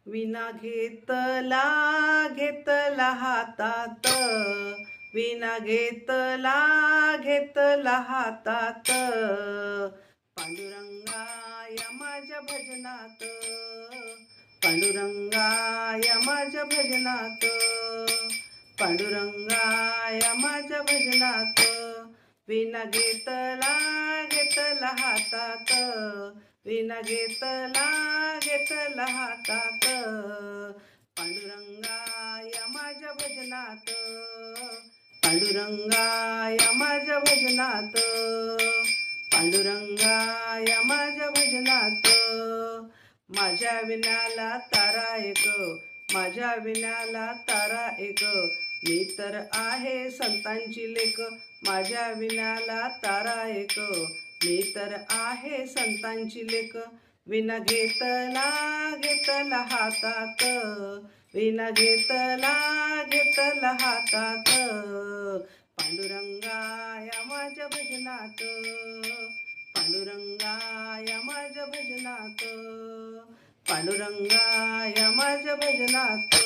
विना घेतला हातात, विना घेतला हातात, पांडुरंगाय माझ्या भजनात, पांडुरंगाय माझ्या भजनात, पांडुरंगाय माझ्या भजनात, विना घेतला हातात, विना घेतला हातात, पांडुरंगाय माझ्या भजनात, पांडुरंगाय माझ्या भजनात, पांडुरंगाय माझ्या भजनात, माझ्या विण्याला तारा एक, माझ्या विण्याला तारा एक, मी तर आहे संतांची लेक, माझ्या विण्याला तारा एक, मी तर आहे संतांची लेक, विना घेतला हातात, विना घेतला हातात, पांडुरंगाय माझ्या भजनात, पांडुरंगाय माझ्या भजनात, पांडुरंगाय माझ्या भजनात.